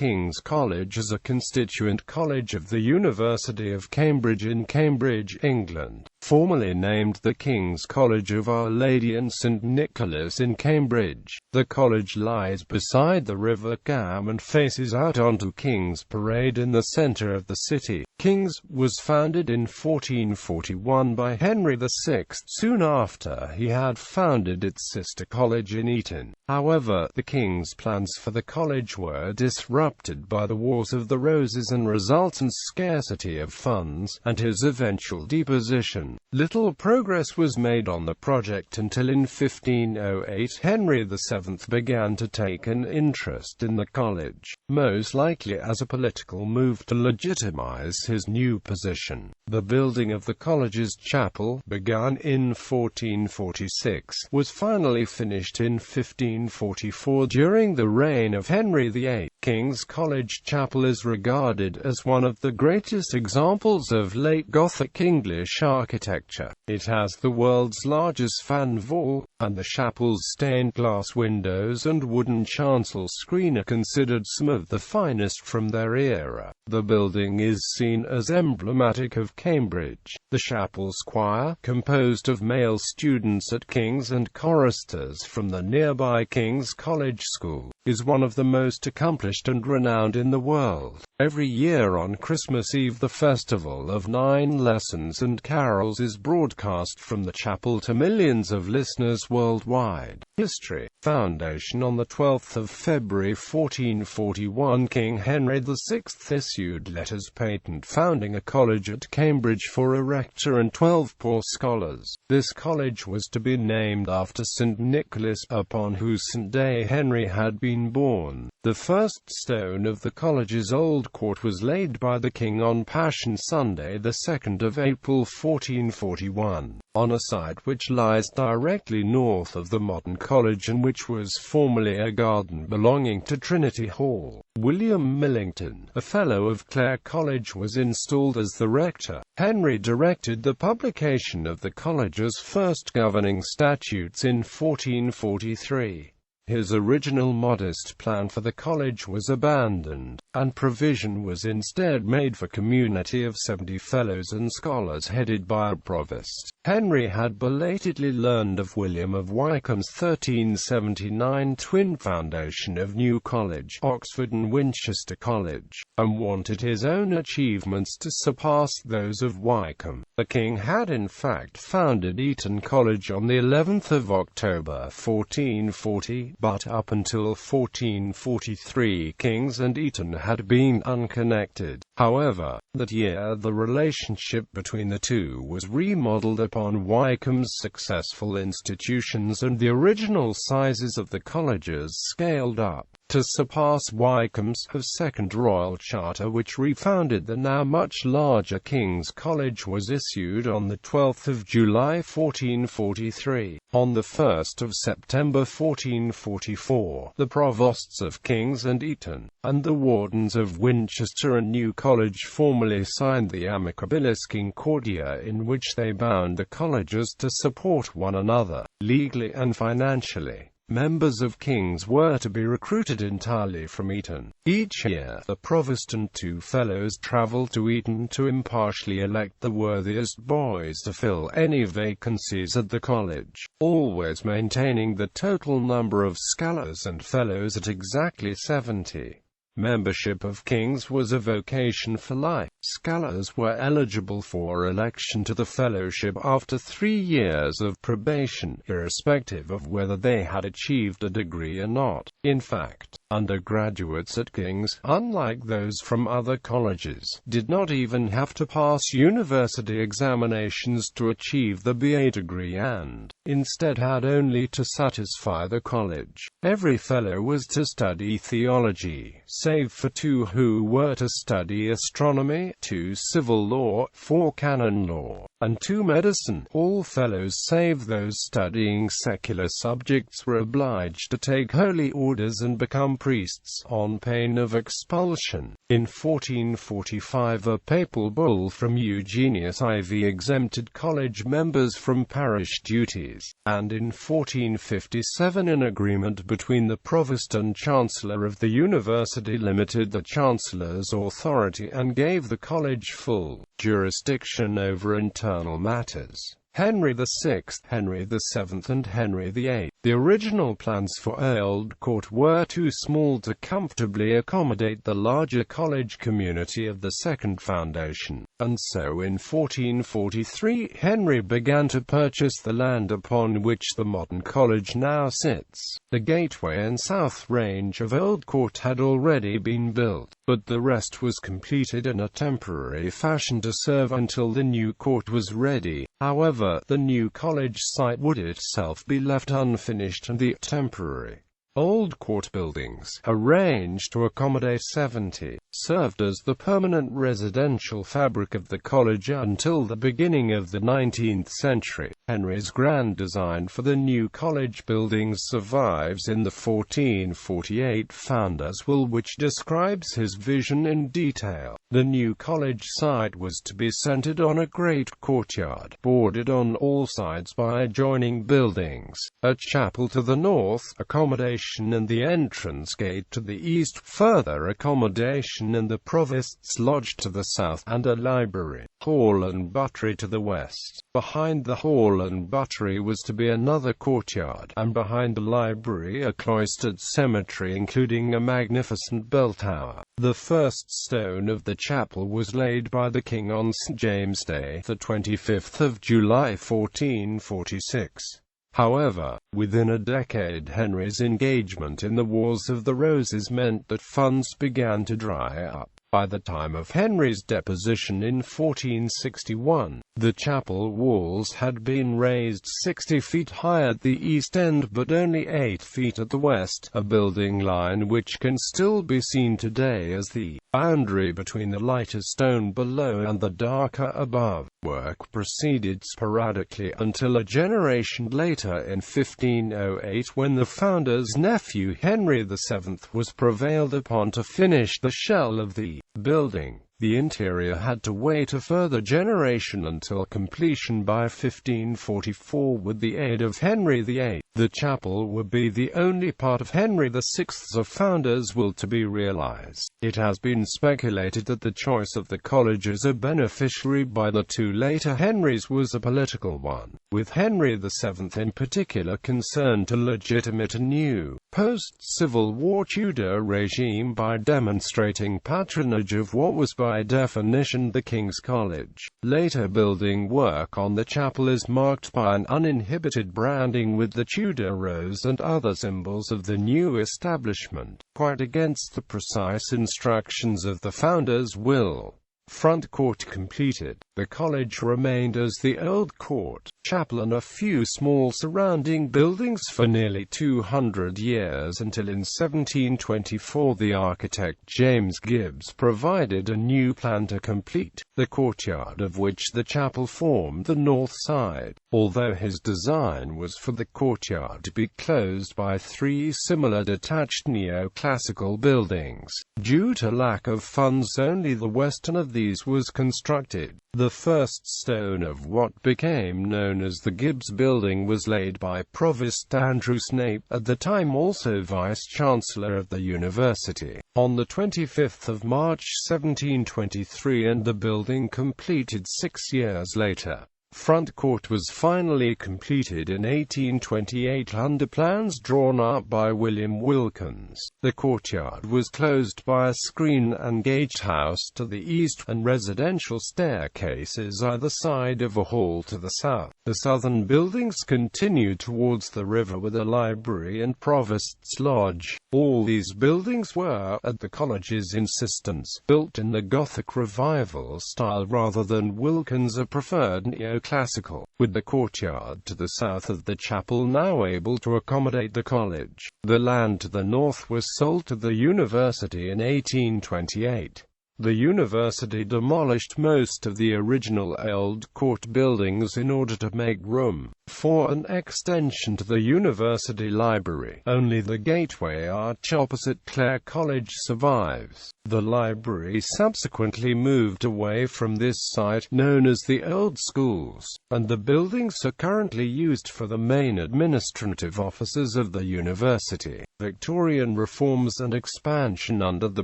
King's College as a constituent college of the University of Cambridge in Cambridge, England, formerly named the King's College of Our Lady and St Nicholas in Cambridge. The college lies beside the River Cam and faces out onto King's Parade in the centre of the city. King's was founded in 1441 by Henry VI, soon after he had founded its sister college in Eton. However, the King's plans for the college were disrupted by the Wars of the Roses and resultant scarcity of funds, and his eventual deposition. Little progress was made on the project until in 1508 Henry VII began to take an interest in the college, most likely as a political move to legitimize his new position. The building of the college's chapel, begun in 1446, was finally finished in 1544 during the reign of Henry VIII. King's College Chapel is regarded as one of the greatest examples of late Gothic English architecture. It has the world's largest fan wall, and the chapel's stained glass windows and wooden chancel screen are considered some of the finest from their era. The building is seen as emblematic of Cambridge. The chapel's choir, composed of male students at King's and choristers from the nearby King's College School, is one of the most accomplished and renowned in the world. Every year on Christmas Eve the Festival of 9 Lessons and Carols is broadcast from the chapel to millions of listeners worldwide. History. Foundation. On the 12th of February 1441, King Henry VI issued letters patent founding a college at Cambridge for a rector and 12 poor scholars. This college was to be named after St Nicholas, upon whose saint day Henry had been born. The first stone of the college's old court was laid by the king on Passion Sunday, the 2nd of April 1441, on a site which lies directly north of the modern college and which was formerly a garden belonging to Trinity Hall. William Millington, a fellow of Clare College, was installed as the rector. Henry directed the publication of the college's first governing statutes in 1443. His original modest plan for the college was abandoned, and provision was instead made for a community of 70 fellows and scholars headed by a provost. Henry had belatedly learned of William of Wykeham's 1379 twin foundation of New College, Oxford and Winchester College, and wanted his own achievements to surpass those of Wykeham. The king had in fact founded Eton College on the 11th of October 1440, but up until 1443 King's and Eton had been unconnected. However, that year the relationship between the two was remodeled upon Wykeham's successful institutions, and the original sizes of the colleges scaled up to surpass Wykeham's second royal charter, which refounded the now much larger King's College, was issued on the 12th of July 1443. On the 1st of September 1444, the provosts of King's and Eton, and the wardens of Winchester and New College formally signed the Amicabilis Concordia, in which they bound the colleges to support one another, legally and financially. Members of King's were to be recruited entirely from Eton. Each year, the provost and 2 fellows travelled to Eton to impartially elect the worthiest boys to fill any vacancies at the college, always maintaining the total number of scholars and fellows at exactly 70. Membership of King's was a vocation for life. Scholars were eligible for election to the fellowship after 3 years of probation, irrespective of whether they had achieved a degree or not. In fact, undergraduates at King's, unlike those from other colleges, did not even have to pass university examinations to achieve the BA degree and, instead, had only to satisfy the college. Every fellow was to study theology, save for 2 who were to study astronomy, 2 civil law, 4 canon law, and 2 medicine. All fellows save those studying secular subjects were obliged to take holy orders and become priests, on pain of expulsion. In 1445 a papal bull from Eugenius IV exempted college members from parish duties, and in 1457 an agreement between the provost and chancellor of the University limited the Chancellor's authority and gave the college full jurisdiction over internal matters. Henry VI, Henry VII and Henry VIII. The original plans for Old Court were too small to comfortably accommodate the larger college community of the Second Foundation, and so in 1443 Henry began to purchase the land upon which the modern college now sits. The gateway and south range of Old Court had already been built, but the rest was completed in a temporary fashion to serve until the new court was ready. However, the new college site would itself be left unfinished, and the temporary Old Court buildings, arranged to accommodate 70, served as the permanent residential fabric of the college until the beginning of the 19th century. Henry's grand design for the new college buildings survives in the 1448 Founders' Will, which describes his vision in detail. The new college site was to be centered on a great courtyard, bordered on all sides by adjoining buildings, a chapel to the north, accommodation and the entrance gate to the east, further accommodation and the provost's lodge to the south, and a library, hall and buttery to the west. Behind the hall and buttery was to be another courtyard, and behind the library a cloistered cemetery including a magnificent bell tower. The first stone of the chapel was laid by the king on St. James' Day, the 25th of July 1446. However, within a decade Henry's engagement in the Wars of the Roses meant that funds began to dry up. By the time of Henry's deposition in 1461, the chapel walls had been raised 60 feet high at the east end but only 8 feet at the west, a building line which can still be seen today as the boundary between the lighter stone below and the darker above. Work proceeded sporadically until a generation later in 1508, when the founder's nephew Henry VII was prevailed upon to finish the shell of the building. The interior had to wait a further generation until completion by 1544 with the aid of Henry VIII. The chapel would be the only part of Henry VI's Founders' Will to be realized. It has been speculated that the choice of the college as a beneficiary by the two later Henrys was a political one, with Henry VII in particular concerned to legitimate a new, post-Civil War Tudor regime by demonstrating patronage of what was by definition the King's College. Later building work on the chapel is marked by an uninhibited branding with the Tudor rose and other symbols of the new establishment, quite against the precise instructions of the Founders' Will. Front court completed, the college remained as the Old Court, chapel and a few small surrounding buildings for nearly 200 years until in 1724 the architect James Gibbs provided a new plan to complete the courtyard, of which the chapel formed the north side, although his design was for the courtyard to be closed by 3 similar detached neoclassical buildings. Due to lack of funds, only the western of these was constructed. The first stone of what became known as the Gibbs Building was laid by Provost Andrew Snape, at the time also Vice-Chancellor of the University, on the 25th of March 1723, and the building completed 6 years later. Front court was finally completed in 1828 under plans drawn up by William Wilkins. The courtyard was closed by a screen and gatehouse to the east, and residential staircases either side of a hall to the south. The southern buildings continued towards the river with a library and provost's lodge. All these buildings were, at the college's insistence, built in the Gothic Revival style rather than Wilkins' preferred neoclassical, with the courtyard to the south of the chapel now able to accommodate the college. The land to the north was sold to the university in 1828. The university demolished most of the original Old Court buildings in order to make room for an extension to the university library. Only the gateway arch opposite Clare College survives. The library subsequently moved away from this site, known as the Old Schools, and the buildings are currently used for the main administrative offices of the university. Victorian reforms and expansion under the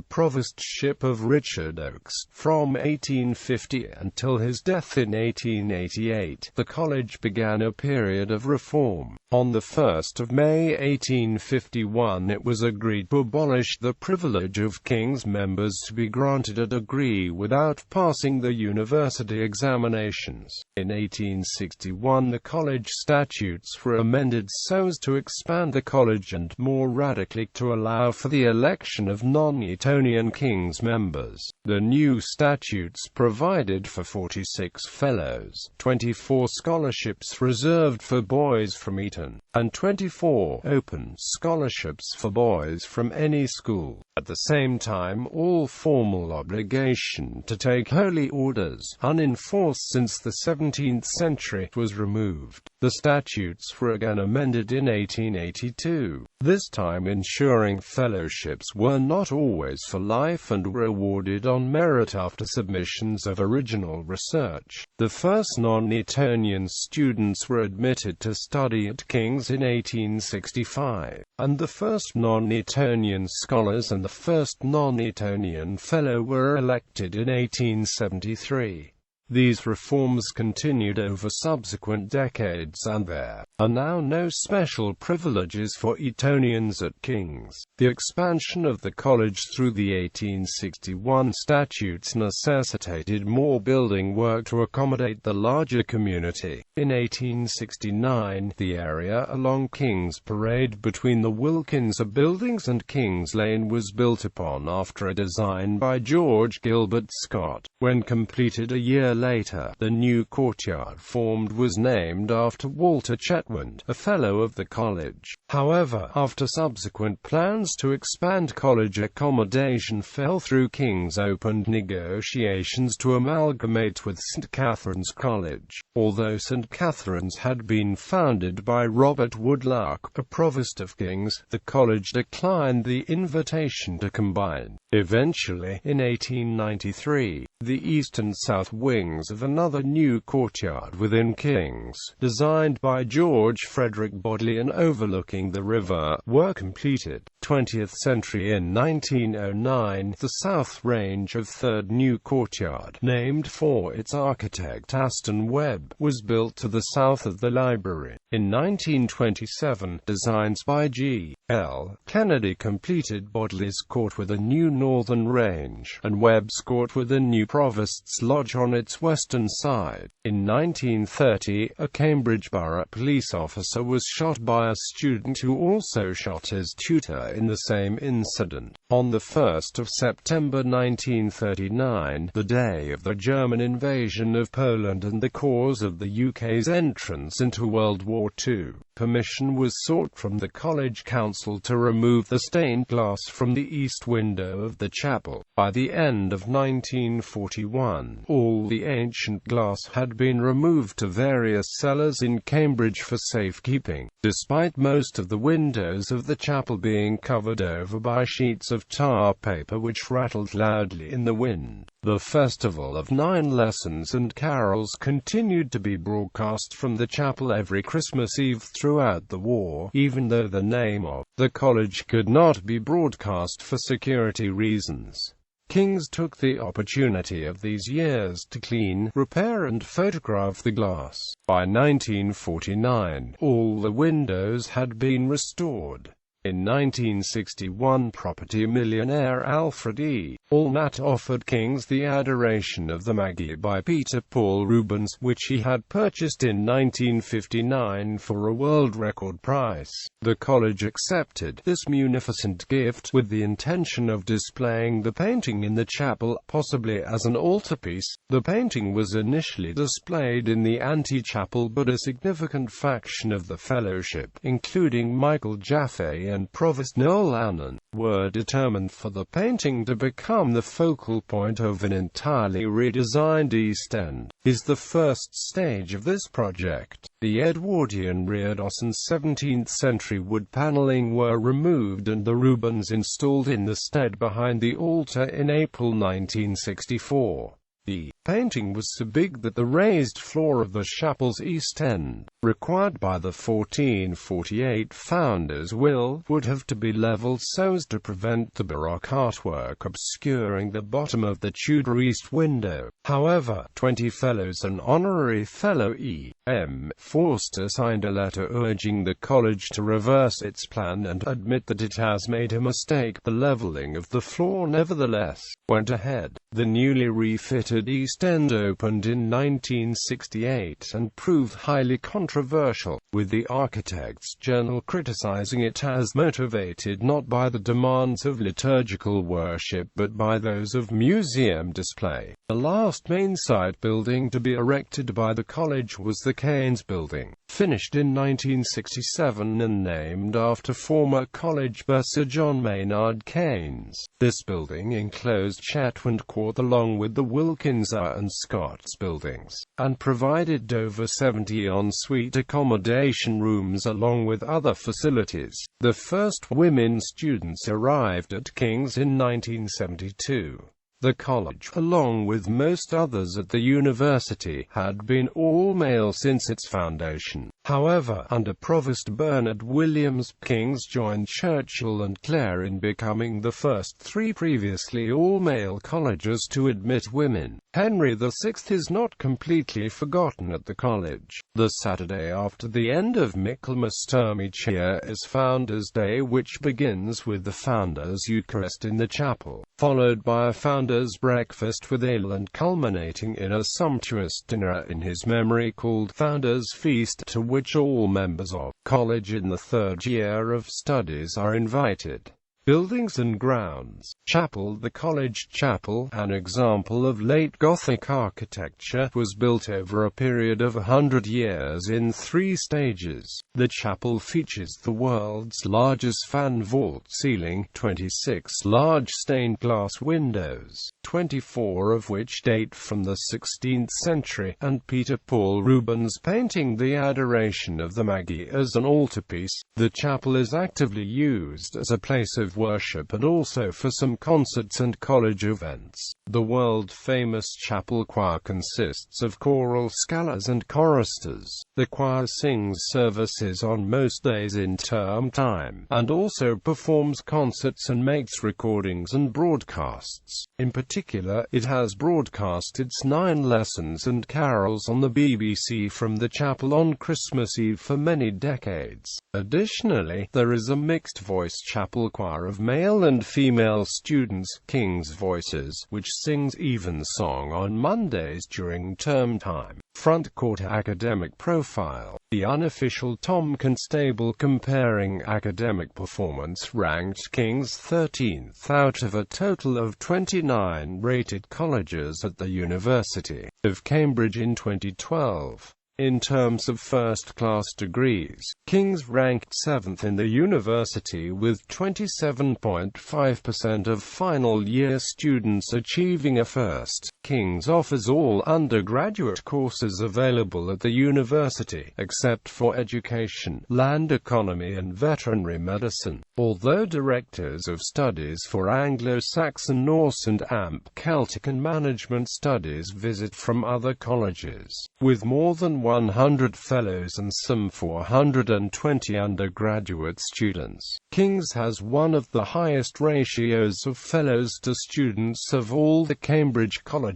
provostship of Richard Oakes. From 1850 until his death in 1888, the college began a period of reform. On the 1st of May 1851 it was agreed to abolish the privilege of King's members to be granted a degree without passing the university examinations. In 1861 the college statutes were amended so as to expand the college and more radically to allow for the election of non-Etonian King's members. The new statutes provided for 46 fellows, 24 scholarships reserved for boys from Eton, and 24 open scholarships for boys from any school. At the same time, all formal obligation to take holy orders, unenforced since the 17th century, was removed. The statutes were again amended in 1882, this time ensuring fellowships were not always for life and were awarded on merit after submissions of original research. The first non-Etonian students were admitted to study at King's in 1865, and the first non-Etonian scholars and the first non-Etonian fellow were elected in 1873. These reforms continued over subsequent decades and there are now no special privileges for Etonians at King's. The expansion of the college through the 1861 statutes necessitated more building work to accommodate the larger community. In 1869, the area along King's Parade between the Wilkinson buildings and King's Lane was built upon after a design by George Gilbert Scott. When completed a year later, the new courtyard formed was named after Walter Chetwynd, a fellow of the college. However, after subsequent plans to expand college accommodation fell through, King's opened negotiations to amalgamate with St. Catherine's College. Although St. Catherine's had been founded by Robert Woodlark, a provost of King's, the college declined the invitation to combine. Eventually, in 1893, the east and south wings of another new courtyard within King's, designed by George Frederick Bodleian overlooking the river, were completed. 20th century. In 1909, the south range of third new courtyard, named for its architect Aston Webb, was built to the south of the library. In 1927, designs by G.L. Kennedy completed Bodley's Court with a new northern range, and Webb's Court with a new Provost's Lodge on its western side. In 1930, a Cambridge Borough police officer was shot by a student who also shot his tutor in the same incident. On the 1st of September 1939, the day of the German invasion of Poland and the cause of the UK's entrance into World War II, permission was sought from the College Council to remove the stained glass from the east window of the chapel. By the end of 1941, all the ancient glass had been removed to various cellars in Cambridge for safekeeping, despite most of the windows of the chapel being covered over by sheets of tar paper which rattled loudly in the wind. The Festival of 9 Lessons and Carols continued to be broadcast from the chapel every Christmas Eve throughout the war, even though the name of the college could not be broadcast for security reasons. King's took the opportunity of these years to clean, repair and photograph the glass. By 1949, all the windows had been restored. In 1961, property millionaire Alfred E. Allnut offered King's the Adoration of the Magi by Peter Paul Rubens, which he had purchased in 1959 for a world record price. The college accepted this munificent gift, with the intention of displaying the painting in the chapel, possibly as an altarpiece. The painting was initially displayed in the antechapel, but a significant faction of the fellowship, including Michael Jaffe and Provost Noel Annan, were determined for the painting to become become the focal point of an entirely redesigned East End, is the first stage of this project. The Edwardian reredos and 17th-century wood panelling were removed and the Rubens installed in the stead behind the altar in April 1964. The painting was so big that the raised floor of the chapel's east end, required by the 1448 founders' will, would have to be levelled so as to prevent the Baroque artwork obscuring the bottom of the Tudor east window. However, 20 Fellows and Honorary Fellow E.M. Forster signed a letter urging the college to reverse its plan and admit that it has made a mistake. The levelling of the floor nevertheless went ahead. The newly refitted East End opened in 1968 and proved highly controversial, with the Architects' Journal criticizing it as motivated not by the demands of liturgical worship but by those of museum display. The last main site building to be erected by the college was the Keynes Building, finished in 1967 and named after former college bursar John Maynard Keynes. This building enclosed Chetwynd Court along with the Wilkins and Scott's buildings, and provided over 70 en-suite accommodation rooms along with other facilities. The first women students arrived at King's in 1972. The college, along with most others at the university, had been all-male since its foundation. However, under Provost Bernard Williams, King's joined Churchill and Clare in becoming the first 3 previously all-male colleges to admit women. Henry VI is not completely forgotten at the college. The Saturday after the end of Michaelmas term each year is Founders' Day, which begins with the Founders' Eucharist in the chapel, followed by a Founders' Breakfast with ale and culminating in a sumptuous dinner in his memory called Founders' Feast, to which all members of college in the 3rd year of studies are invited. Buildings and grounds. Chapel. The college chapel, an example of late Gothic architecture, was built over a period of 100 years in 3 stages. The chapel features the world's largest fan vault ceiling, 26 large stained glass windows, 24 of which date from the 16th century, and Peter Paul Rubens' painting The Adoration of the Magi as an altarpiece. The chapel is actively used as a place of worship and also for some concerts and college events. The world-famous chapel choir consists of choral scholars and choristers. The choir sings services on most days in term time, and also performs concerts and makes recordings and broadcasts. In particular, it has broadcast its 9 lessons and carols on the BBC from the chapel on Christmas Eve for many decades. Additionally, there is a mixed-voice chapel choir of male and female students, King's Voices, which sings evensong on Mondays during term time. Front Court Academic Profile. The unofficial Tom Constable comparing academic performance ranked King's 13th out of a total of 29 rated colleges at the University of Cambridge in 2012. In terms of first-class degrees, King's ranked 7th in the university with 27.5% of final-year students achieving a first. King's offers all undergraduate courses available at the university, except for education, land economy and veterinary medicine. Although directors of studies for Anglo-Saxon, Norse and AMP Celtic and management studies visit from other colleges, with more than 100 fellows and some 420 undergraduate students. King's has one of the highest ratios of fellows to students of all the Cambridge colleges.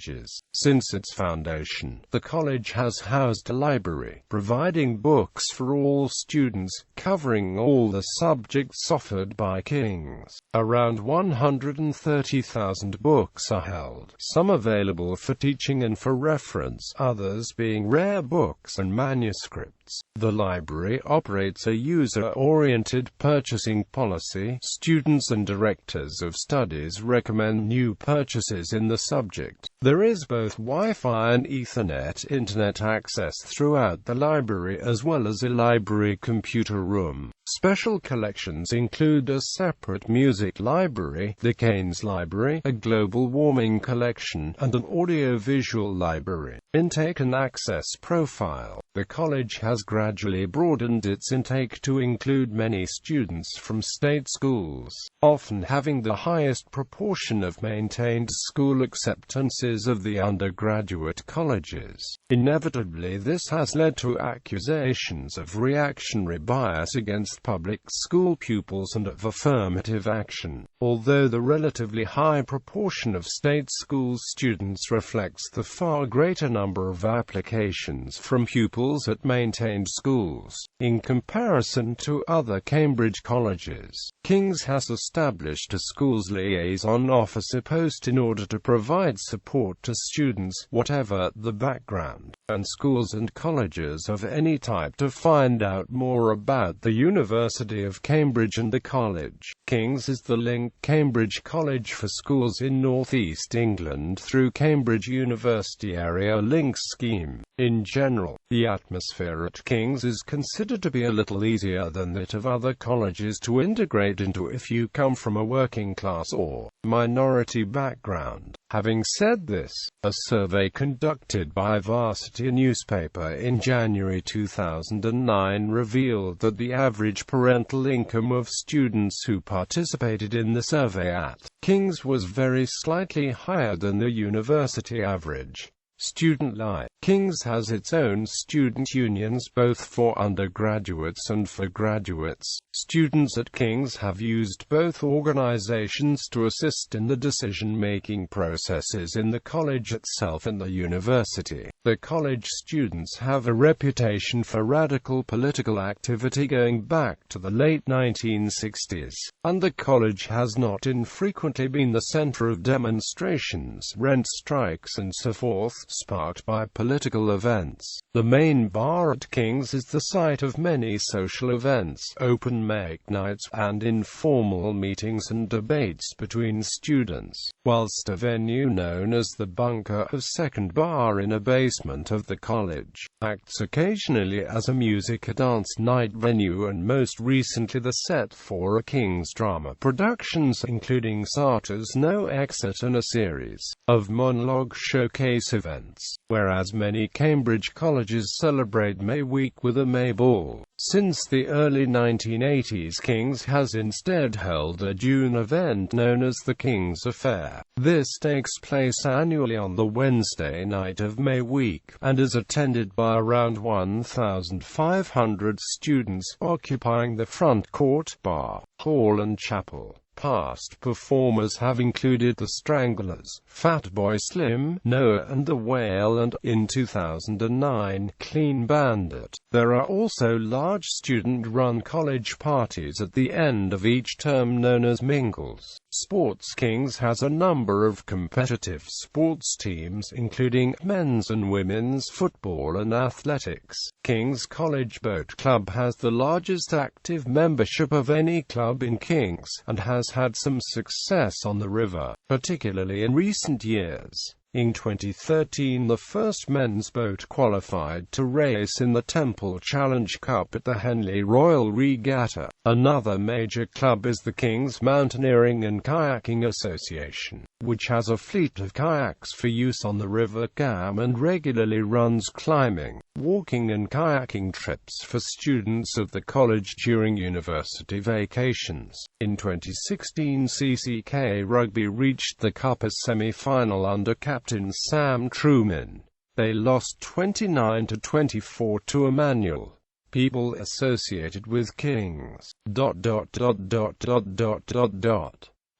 Since its foundation, the college has housed a library, providing books for all students, covering all the subjects offered by King's. Around 130,000 books are held, some available for teaching and for reference, others being rare books and manuscripts. subjects. The library operates a user-oriented purchasing policy. Students and directors of studies recommend new purchases in the subject. There is both Wi-Fi and Ethernet internet access throughout the library, as well as a library computer room. Special collections include a separate music library, the Keynes Library, a global warming collection, and an audio-visual library. Intake and access profile. The college has gradually broadened its intake to include many students from state schools, often having the highest proportion of maintained school acceptances of the undergraduate colleges. Inevitably, this has led to accusations of reactionary bias against public school pupils and of affirmative action. Although the relatively high proportion of state school students reflects the far greater number of applications from pupils at maintained schools, in comparison to other Cambridge colleges, King's has established a schools liaison officer post in order to provide support to students, whatever the background, and schools and colleges of any type to find out more about the University of Cambridge and the college. King's is the linked Cambridge College for schools in North East England through Cambridge University Area Links scheme. In general, the atmosphere at King's is considered to be a little easier than that of other colleges to integrate into if you come from a working class or minority background. Having said this, a survey conducted by Varsity newspaper in January 2009 revealed that the average parental income of students who participated in the survey at King's was very slightly higher than the university average. Student life. King's has its own student unions both for undergraduates and for graduates. Students at King's have used both organizations to assist in the decision-making processes in the college itself and the university. The college students have a reputation for radical political activity going back to the late 1960s, and the college has not infrequently been the center of demonstrations, rent strikes and so forth, sparked by political events. The main bar at King's is the site of many social events, open mic nights, and informal meetings and debates between students, whilst a venue known as the Bunker, a second bar in a basement of the college, acts occasionally as a music and dance night venue, and most recently the set for a King's drama productions including Sartre's No Exit and a series of monologue showcase events, whereas many Cambridge colleges celebrate May Week with a May Ball. Since the early 1980s, King's has instead held a June event known as the King's Affair. This takes place annually on the Wednesday night of May Week, and is attended by around 1,500 students, occupying the front court, bar, hall and chapel. Past performers have included the Stranglers, Fatboy Slim, Noah and the Whale, and, in 2009, Clean Bandit. There are also large student-run college parties at the end of each term known as Mingles. Sports. King's has a number of competitive sports teams, including men's and women's football and athletics. King's College Boat Club has the largest active membership of any club in King's, and has had some success on the river, particularly in recent years. In 2013, the first men's boat qualified to race in the Temple Challenge Cup at the Henley Royal Regatta. Another major club is the King's Mountaineering and Kayaking Association, which has a fleet of kayaks for use on the River Cam and regularly runs climbing, walking and kayaking trips for students of the college during university vacations. In 2016, CCK Rugby reached the Cup semi-final under Captain Sam Truman. They lost 29-24 to Emmanuel. People associated with King's.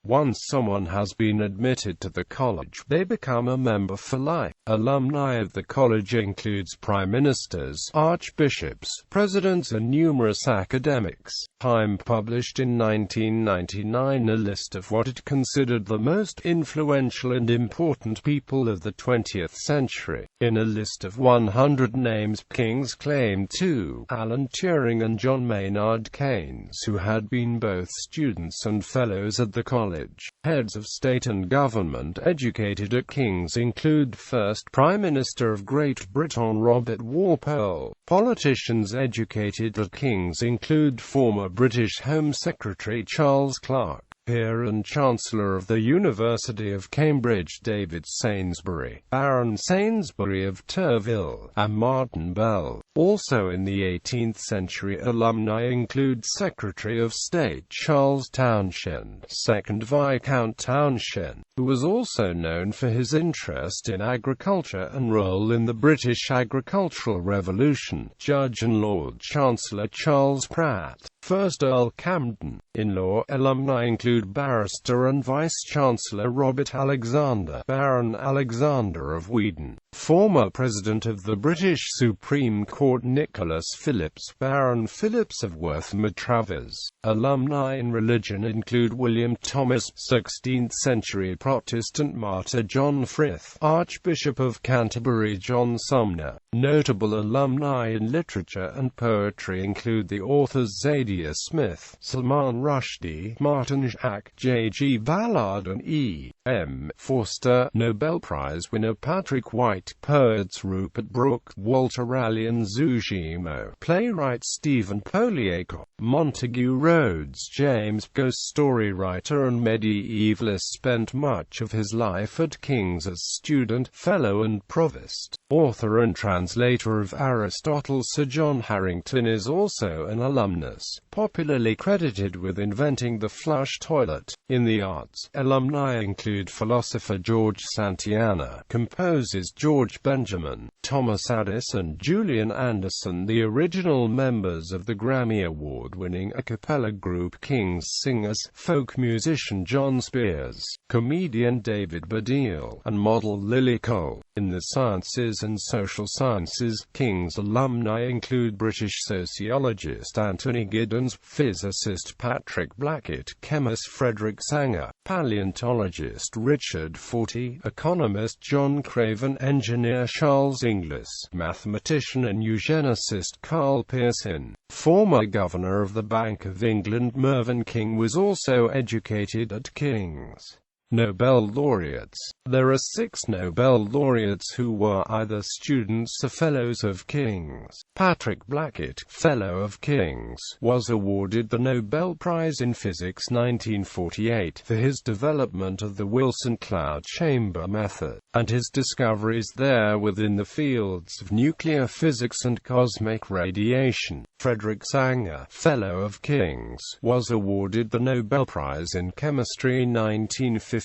Once someone has been admitted to the college, they become a member for life. Alumni of the college includes prime ministers, archbishops, presidents and numerous academics. Time published in 1999 a list of what it considered the most influential and important people of the 20th century. In a list of 100 names, King's claimed two: Alan Turing and John Maynard Keynes, who had been both students and fellows at the college. Heads of state and government educated at King's include first Prime Minister of Great Britain Robert Walpole. Politicians educated at King's include former British Home Secretary Charles Clarke, Peer and Chancellor of the University of Cambridge David Sainsbury, Baron Sainsbury of Turville, and Martin Bell. Also in the 18th century, alumni include Secretary of State Charles Townshend, 2nd Viscount Townshend, who was also known for his interest in agriculture and role in the British agricultural revolution, Judge and Lord Chancellor Charles Pratt, 1st Earl Camden. In law, alumni include barrister and Vice-Chancellor Robert Alexander, Baron Alexander of Wheaton, former President of the British Supreme Court Nicholas Phillips, Baron Phillips of Wortham Travers. Alumni in religion include William Thomas, 16th-century Protestant martyr John Frith, Archbishop of Canterbury John Sumner. Notable alumni in literature and poetry include the authors Zadie Smith, Salman Rushdie, Martin Jacques, J.G. Ballard and E.M. Forster. Nobel Prize winner Patrick White, poets Rupert Brooke, Walter Raleigh and Zujimo, playwright Stephen Poliakoff, Montague Rhodes, James Ghost story writer and medievalist, spent much of his life at King's as student, fellow and provost. Author and translator of Aristotle Sir John Harrington is also an alumnus, popularly credited with inventing the flush toilet. In the arts, alumni include philosopher George Santayana, composers George Benjamin, Thomas Addis and Julian Anderson, the original members of the Grammy Award-winning a cappella group King's Singers, folk musician John Spears, comedian David Baddiel, and model Lily Cole. In the sciences and social sciences, King's alumni include British sociologist Anthony Giddens, physicist Patrick Blackett, chemist Frederick Sanger, paleontologist Richard Fortey, economist John Craven, engineer Charles Inglis, mathematician and eugenicist Carl Pearson. Former Governor of the Bank of England Mervyn King was also educated at King's. Nobel laureates. There are 6 Nobel laureates who were either students or fellows of King's. Patrick Blackett, fellow of King's, was awarded the Nobel Prize in Physics 1948 for his development of the Wilson cloud chamber method, and his discoveries there within the fields of nuclear physics and cosmic radiation. Frederick Sanger, fellow of King's, was awarded the Nobel Prize in Chemistry 1958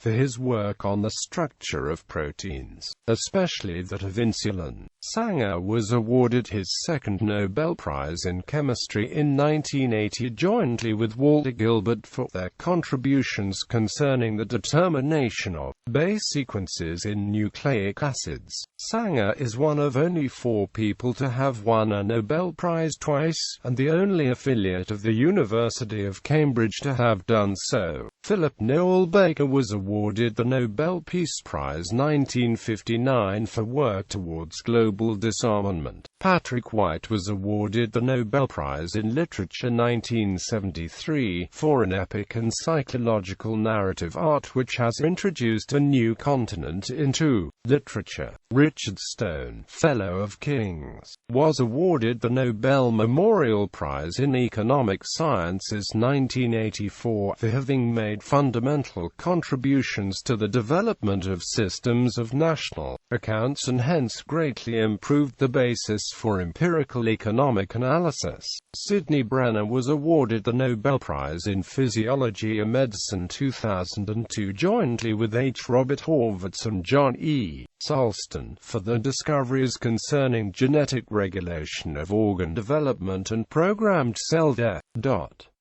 for his work on the structure of proteins, especially that of insulin. Sanger was awarded his second Nobel Prize in Chemistry in 1980 jointly with Walter Gilbert for their contributions concerning the determination of base sequences in nucleic acids. Sanger is one of only 4 people to have won a Nobel Prize twice, and the only affiliate of the University of Cambridge to have done so. Philip Noel Baker was awarded the Nobel Peace Prize 1959 for work towards global disarmament. Patrick White was awarded the Nobel Prize in Literature 1973 for an epic and psychological narrative art which has introduced a new continent into literature. Richard Stone, fellow of King's, was awarded the Nobel Memorial Prize in Economic Sciences 1984 for having made fundamental contributions to the development of systems of national accounts and hence greatly improved the basis for empirical economic analysis. Sidney Brenner was awarded the Nobel Prize in Physiology or Medicine 2002 jointly with H. Robert Horvitz and John E. Sulston for the discoveries concerning genetic regulation of organ development and programmed cell death.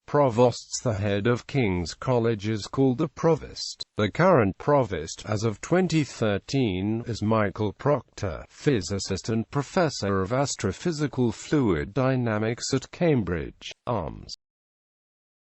provosts. The head of King's College is called the provost. The current provost, as of 2013, is Michael Proctor, physicist and professor of astrophysical fluid dynamics at Cambridge. Arms.